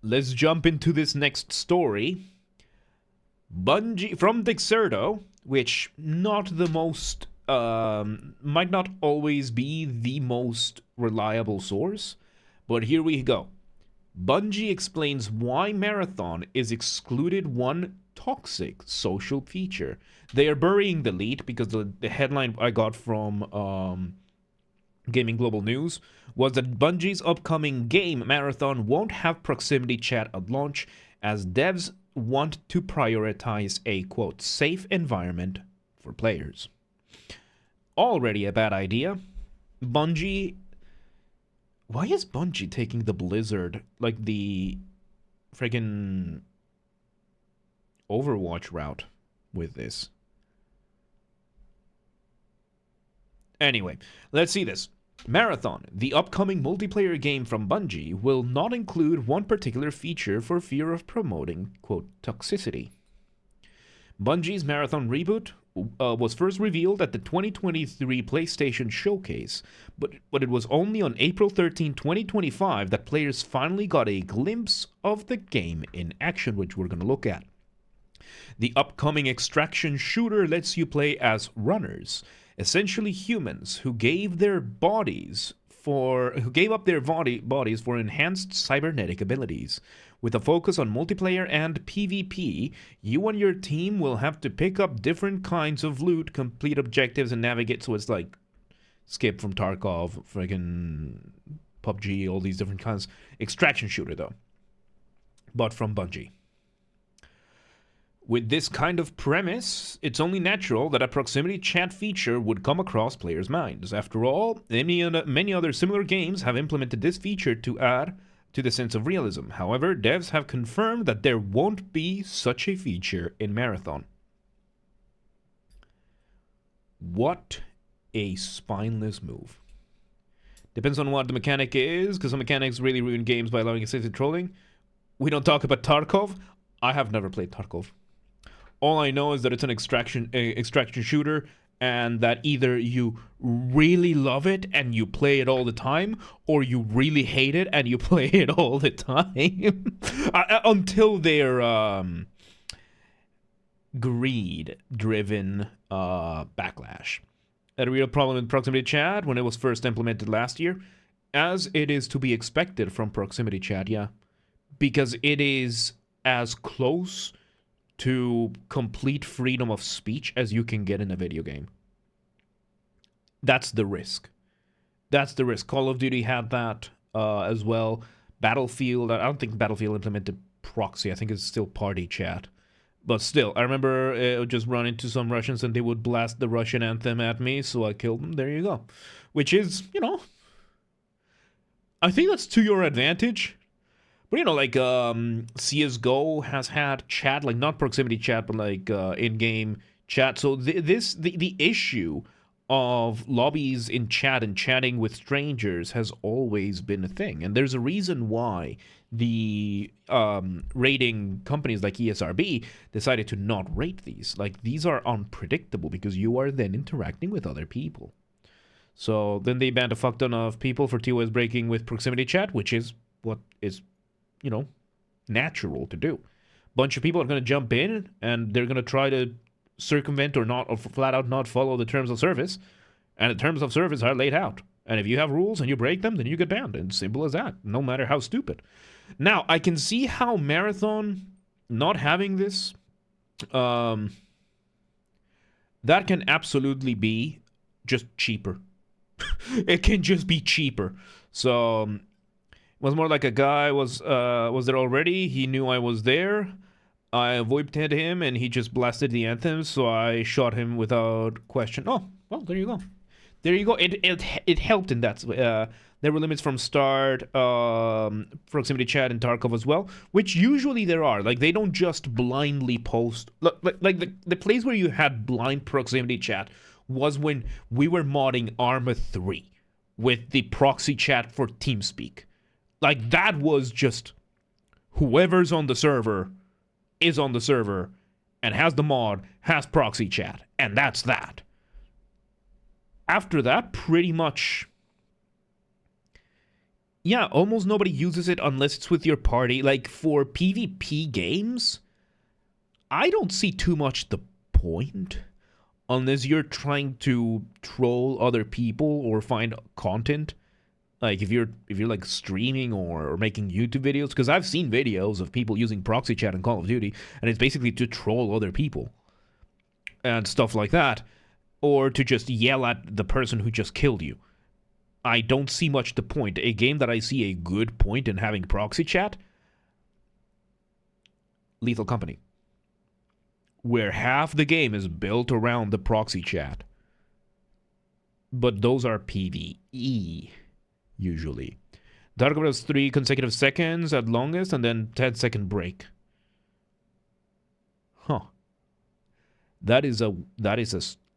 let's jump into this next story. Bungie from Dexerto, which not the most might not always be the most reliable source, but here we go. Bungie explains why Marathon is excluded one toxic social feature. They are burying the lead because the headline I got from Gaming Global News was that Bungie's upcoming game Marathon won't have proximity chat at launch, as devs want to prioritize a, quote, safe environment for players. Already a bad idea. Bungie... Why is Bungie taking the Blizzard, like the friggin' Overwatch route with this? Anyway, let's see this. Marathon, the upcoming multiplayer game from Bungie, will not include one particular feature for fear of promoting, quote, toxicity. Bungie's Marathon reboot was first revealed at the 2023 PlayStation Showcase, but it was only on April 13, 2025 that players finally got a glimpse of the game in action, which we're going to look at. The upcoming extraction shooter lets you play as runners, essentially humans who gave up their bodies for enhanced cybernetic abilities. With a focus on multiplayer and PvP, you and your team will have to pick up different kinds of loot, complete objectives, and navigate. So it's like Skip from Tarkov, friggin' PUBG, all these different kinds. Extraction shooter, though. But from Bungie. With this kind of premise, it's only natural that a proximity chat feature would come across players' minds. After all, many other similar games have implemented this feature to add to the sense of realism. However, devs have confirmed that there won't be such a feature in Marathon. What a spineless move. Depends on what the mechanic is, because some mechanics really ruin games by allowing excessive trolling. We don't talk about Tarkov. I have never played Tarkov. All I know is that it's an extraction shooter, and that either you really love it and you play it all the time, or you really hate it and you play it all the time. Until their greed-driven backlash. Had a real problem with proximity chat when it was first implemented last year, as it is to be expected from proximity chat, yeah. Because it is as close to complete freedom of speech as you can get in a video game. That's the risk. That's the risk. Call of Duty had that as well. Battlefield, I don't think Battlefield implemented proxy. I think it's still party chat. But still, I remember it would just run into some Russians and they would blast the Russian anthem at me, so I killed them. There you go. Which is, I think that's to your advantage. But, like, CSGO has had chat, like, not proximity chat, but, like, in-game chat. So the issue of lobbies in chat and chatting with strangers has always been a thing. And there's a reason why the rating companies like ESRB decided to not rate these. Like, these are unpredictable because you are then interacting with other people. So then they banned a fuck ton of people for TOS breaking with proximity chat, which is what is, natural to do. Bunch of people are going to jump in and they're going to try to circumvent or flat out not follow the terms of service. And the terms of service are laid out. And if you have rules and you break them, then you get banned. It's simple as that, no matter how stupid. Now, I can see how Marathon not having this, that can absolutely be just cheaper. It can just be cheaper. So it was more like a guy was there already. He knew I was there. I VoIP'd him and he just blasted the anthem, so I shot him without question. Oh, well, there you go. There you go. It helped in that. There were limits from start, proximity chat and Tarkov as well, which usually there are. Like, they don't just blindly post. Like the place where you had blind proximity chat was when we were modding Arma 3 with the proxy chat for TeamSpeak. Like, that was just whoever's on the server is on the server and has the mod, has proxy chat, and that's that. After that, pretty much Yeah, almost nobody uses it unless it's with your party. Like for PvP games, I don't see too much the point unless you're trying to troll other people or find content. Like if you're like streaming or making YouTube videos, because I've seen videos of people using proxy chat in Call of Duty, and it's basically to troll other people and stuff like that, or to just yell at the person who just killed you. I don't see much the point. A game that I see a good point in having proxy chat, Lethal Company, where half the game is built around the proxy chat. But those are PvE, usually. Dark Mode has 3 consecutive seconds at longest, and then 10-second break. Huh. That is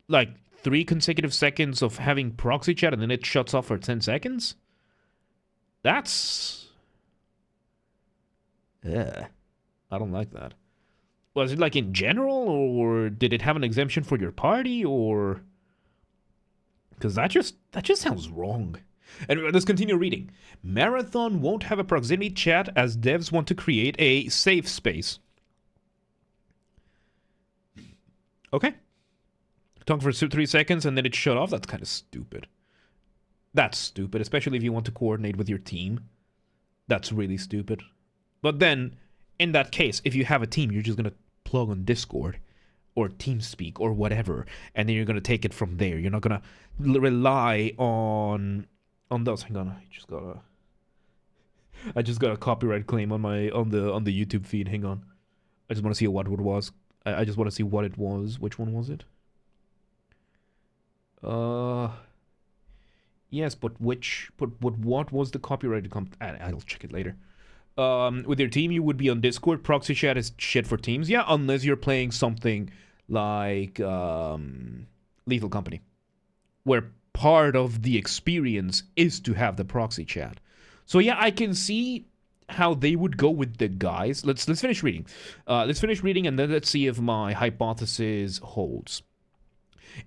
like 3 consecutive seconds of having proxy chat and then it shuts off for 10 seconds? That's... I don't like that. Was it like in general, or did it have an exemption for your party, or... Because that just sounds wrong. And let's continue reading. Marathon won't have a proximity chat as devs want to create a safe space. Okay. Talk for 3 seconds and then it shut off. That's kind of stupid. That's stupid, especially if you want to coordinate with your team. That's really stupid. But then, in that case, if you have a team, you're just going to plug on Discord or TeamSpeak or whatever, and then you're going to take it from there. You're not going to rely on those. Hang on, I just got a copyright claim on the YouTube feed. Hang on. I just want to see what it was. I just want to see what it was. Which one was it? Yes, but what was the copyrighted I'll check it later. With your team, you would be on Discord. Proxy chat is shit for teams. Yeah, unless you're playing something like Lethal Company, where part of the experience is to have the proxy chat. So yeah, I can see how they would go with the guys. Let's finish reading. Let's finish reading and then let's see if my hypothesis holds.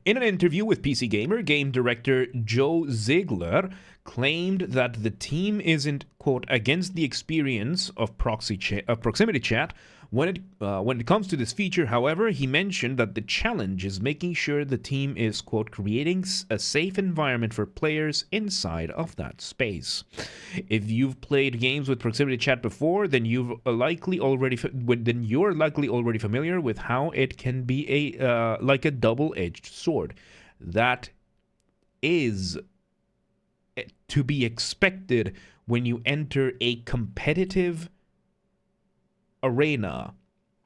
In an interview with PC Gamer, game director Joe Ziegler claimed that the team isn't, quote, against the experience of proximity chat. When it comes to this feature, however, he mentioned that the challenge is making sure the team is, quote, creating a safe environment for players inside of that space. If you've played games with proximity chat before, then you're likely already familiar with how it can be like a double-edged sword. That is to be expected when you enter a competitive arena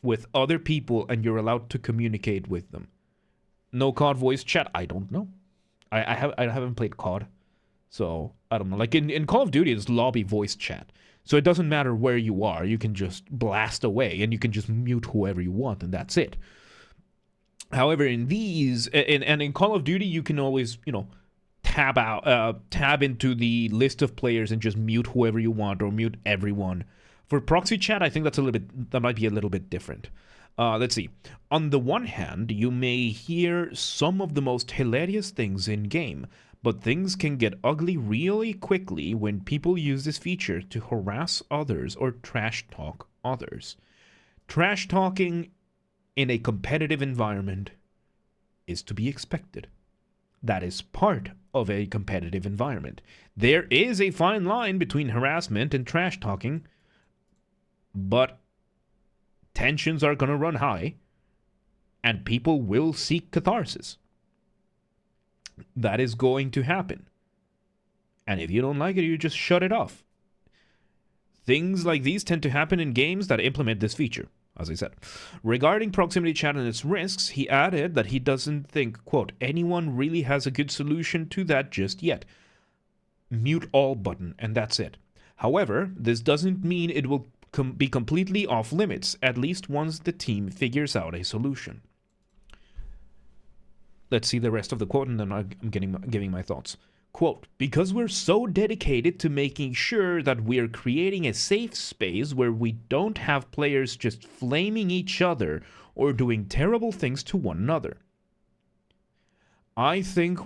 with other people and you're allowed to communicate with them. No COD voice chat? I don't know. I haven't played COD, so I don't know. Like in Call of Duty, it's lobby voice chat, so it doesn't matter where you are. You can just blast away and you can just mute whoever you want, and that's it. However, in these and in Call of Duty, you can always, tab into the list of players and just mute whoever you want or mute everyone. For proxy chat, I think that might be a little bit different. Let's see. On the one hand, you may hear some of the most hilarious things in game, but things can get ugly really quickly when people use this feature to harass others or trash talk others. Trash talking in a competitive environment is to be expected. That is part of a competitive environment. There is a fine line between harassment and trash talking, but tensions are going to run high, and people will seek catharsis. That is going to happen. And if you don't like it, you just shut it off. Things like these tend to happen in games that implement this feature, as I said. Regarding proximity chat and its risks, he added that he doesn't think, quote, anyone really has a good solution to that just yet. Mute all button, and that's it. However, this doesn't mean it will be completely off limits, at least once the team figures out a solution. Let's see the rest of the quote, and then I'm giving my thoughts. Quote, because we're so dedicated to making sure that we're creating a safe space where we don't have players just flaming each other or doing terrible things to one another. I think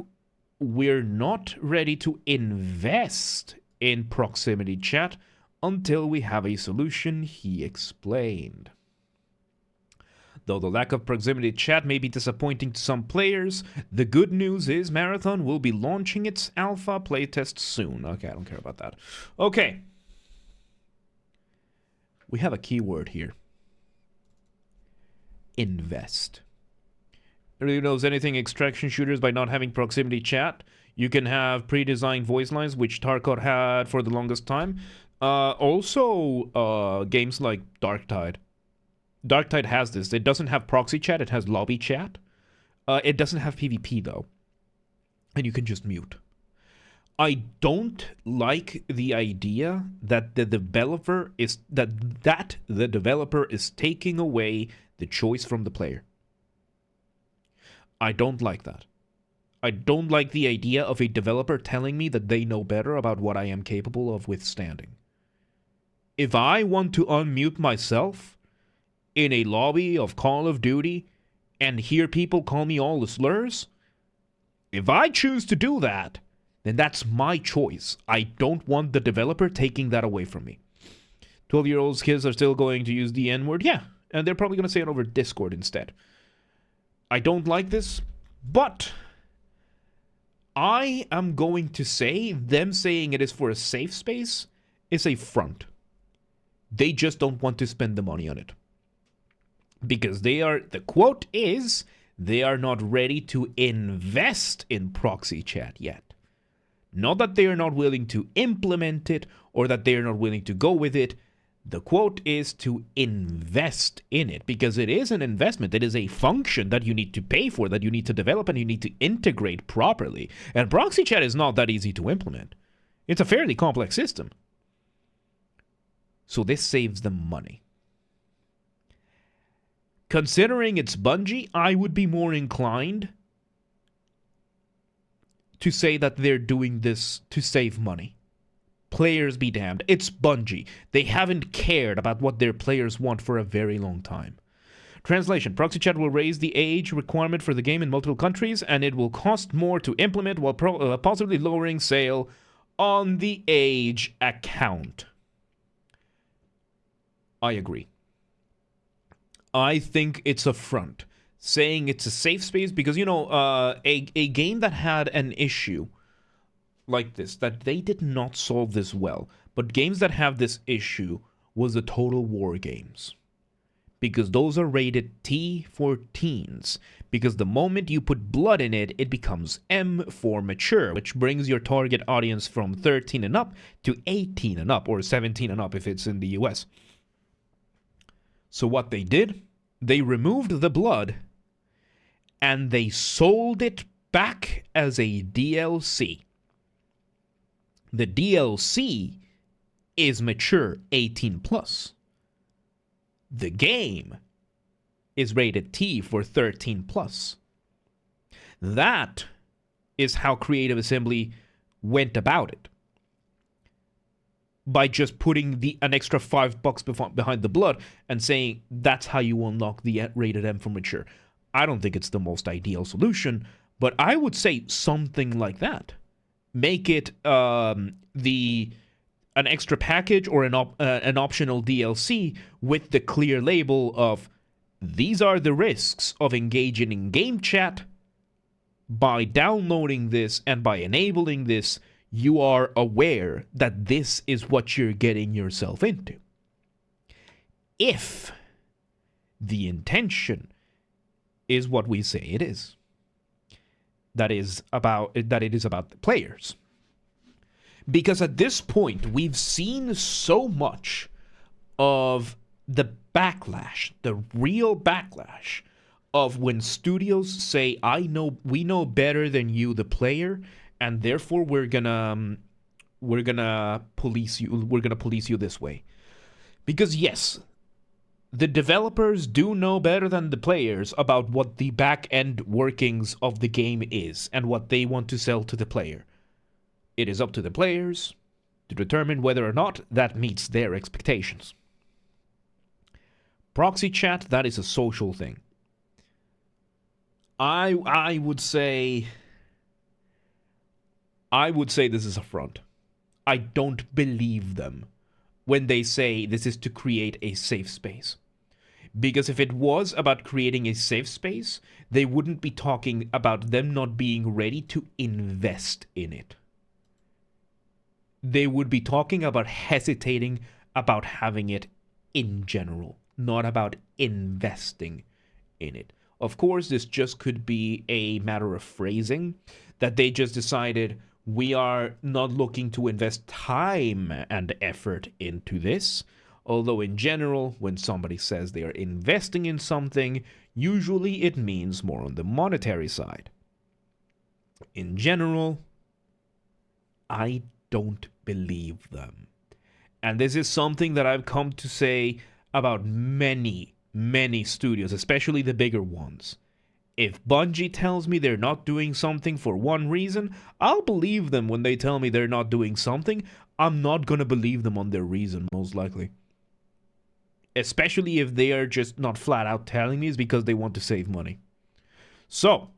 we're not ready to invest in proximity chat until we have a solution, he explained. Though the lack of proximity chat may be disappointing to some players, the good news is Marathon will be launching its alpha playtest soon. Okay, I don't care about that. Okay. We have a keyword here. Invest. Everybody knows anything extraction shooters by not having proximity chat. You can have pre-designed voice lines, which Tarkot had for the longest time. Also, games like Darktide. Darktide has this. It doesn't have proxy chat. It has lobby chat. It doesn't have PvP, though. And you can just mute. I don't like the idea that the developer is taking away the choice from the player. I don't like that. I don't like the idea of a developer telling me that they know better about what I am capable of withstanding. If I want to unmute myself in a lobby of Call of Duty and hear people call me all the slurs, if I choose to do that, then that's my choice. I don't want the developer taking that away from me. 12-year-old kids are still going to use the N-word? Yeah, and they're probably going to say it over Discord instead. I don't like this, but I am going to say them saying it is for a safe space is a front. They just don't want to spend the money on it. Because the quote is, they are not ready to invest in proxy chat yet. Not that they are not willing to implement it or that they are not willing to go with it. The quote is to invest in it because it is an investment. It is a function that you need to pay for, that you need to develop and you need to integrate properly. And proxy chat is not that easy to implement. It's a fairly complex system. So this saves them money. Considering it's Bungie, I would be more inclined to say that they're doing this to save money. Players be damned. It's Bungie. They haven't cared about what their players want for a very long time. Translation. Proxy chat will raise the age requirement for the game in multiple countries, and it will cost more to implement while possibly lowering sale on the age account. I agree. I think it's a front. Saying it's a safe space because, a game that had an issue like this, that they did not solve this well, but games that have this issue was the Total War games. Because those are rated T for teens. Because the moment you put blood in it, it becomes M for mature, which brings your target audience from 13 and up to 18 and up, or 17 and up if it's in the US. So what they did, they removed the blood and they sold it back as a DLC. The DLC is mature 18 plus. The game is rated T for 13 plus. That is how Creative Assembly went about it. By just putting an extra $5 behind the blood and saying that's how you unlock the rated M for mature. I don't think it's the most ideal solution, but I would say something like that. Make it an extra package or an optional DLC with the clear label of these are the risks of engaging in game chat. By downloading this and by enabling this, you are aware that this is what you're getting yourself into. If the intention is what we say it is, that it is about the players. Because at this point, we've seen so much of the backlash, the real backlash of when studios say, we know better than you, the player, and therefore we're gonna police you this way. Because yes, the developers do know better than the players about what the back-end workings of the game is and what they want to sell to the player. It is up to the players to determine whether or not that meets their expectations. Proxy chat, that is a social thing. I would say this is a front. I don't believe them when they say this is to create a safe space. Because if it was about creating a safe space, they wouldn't be talking about them not being ready to invest in it. They would be talking about hesitating about having it in general, not about investing in it. Of course, this just could be a matter of phrasing, that they just decided we are not looking to invest time and effort into this. Although in general, when somebody says they are investing in something, usually it means more on the monetary side. In general, I don't believe them. And this is something that I've come to say about many studios, especially the bigger ones. If Bungie tells me they're not doing something for one reason, I'll believe them when they tell me they're not doing something. I'm not going to believe them on their reason, most likely. Especially if they are just not flat out telling me it's because they want to save money. So,